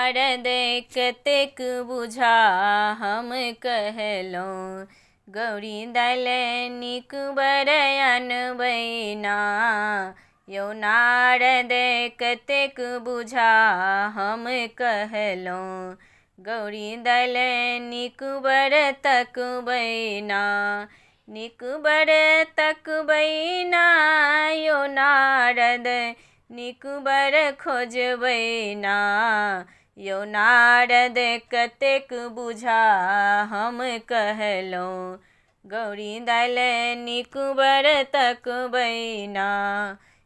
नारद कतेक बुझा हम कहलहुँ, गौरी दाल नीक बड़ अनबैना। यौ नारद कतेक बुझा हम कहलहुँ, गौरी दाल नीक बड़ तकबैना। नीक बड़ तकबैना यौ नारद नीक बड़ खोजबैना। यौ नारद कतेक बुझा हम कहलहुँ, गौरी दाल नीक बड़ तकबैना।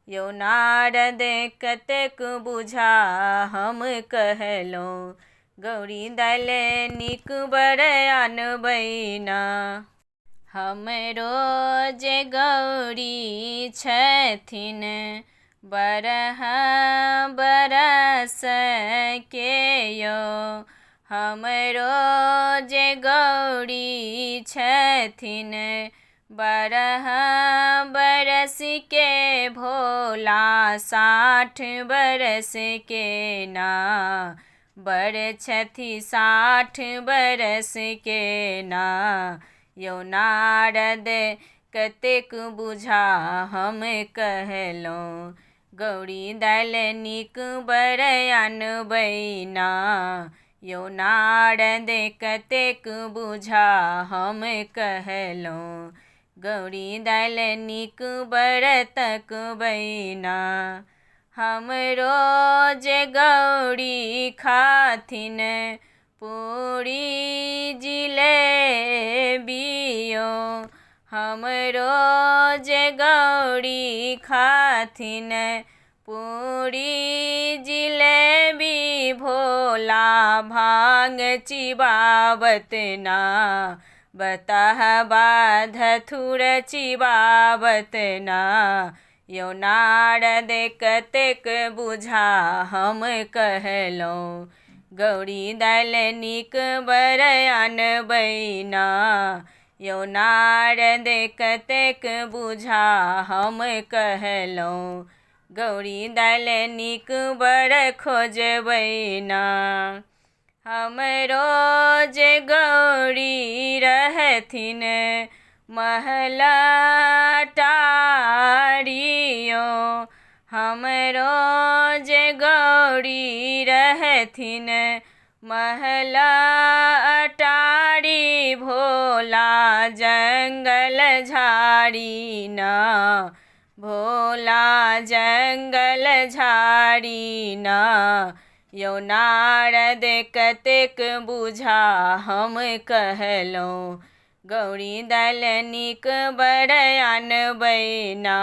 यौ नारद कतेक बुझा हम कहलहुँ, गौरी दाल नीक बड़ अनबैना। हमरो जे गौरी छथिन बरह बरस के यौ, हमरो जे गौरी छथिन बरह बरस के भोला 60 बरस के ना। बड़ छथि 60 बरस के ना। यौ नारद कतेक बुझा हम कहलहुँ, गौरी दाल नीक बड़ अनबैना। यौ नारद कतेक बुझा हम कहलहुँ, गौरी दाल नीक बड़ तकबैना। हमरो जे गौरी खाथिन पूरी जिलेबी यौ, हमरो जे गौरी खाथिन पूरी जिलेबी भोला भांग चिबावत ना। बतहबा धथुर चिबावत ना। यौ नारद कतेक बुझा हम कहलहुँ, गौरी दाल नीक बड़ अनबैना। यौ नारद कतेक बुझा हम कहलहुँ, गौरी दाल नीक बड़ खोजबैना। हमरो जे गौरी रहथिन महल अटारी यौ, हमरो जे गौरी रहथिन महल अटारी भोला जंगल झाड़ी ना। भोला जंगल झाड़ी ना। यौ नारद कतेक बुझा हम कहलहुँ, गौरी दाल नीक बड़ अनबैना।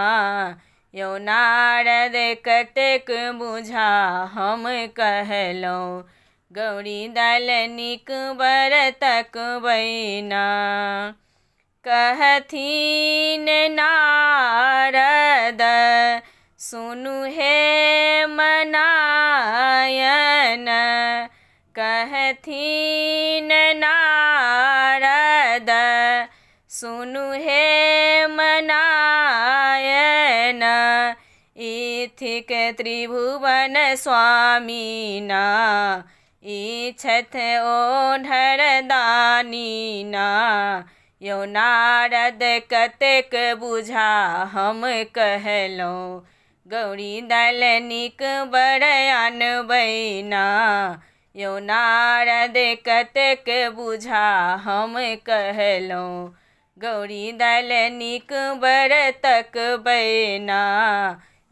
यौ नारद कतेक बुझा हम कहलहुँ, गौरी दाल नीक बड़ तकबैना। कहथिन नारद सुनु हे मनायन, कहथिन नारद सुनु हे मनायन। इथिक त्रिभुवन स्वामी ना, ई छथ ओढ़र दानी ना। यौ नारद कतेक बुझा हम कहलहुँ, गौरी दाल नीक बड़ अनबैना। यौ नारद कतेक बुझा हम कहलहुँ, गौरी दाल नीक बड़ तकबैना।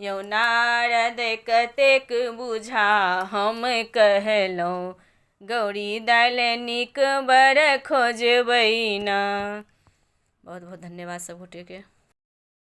यौ नारद कतेक बुझा हम कहलहुँ, गौरी दाल नीक बड़ खोजबैना। बहुत बहुत धन्यवाद सब गोटे के।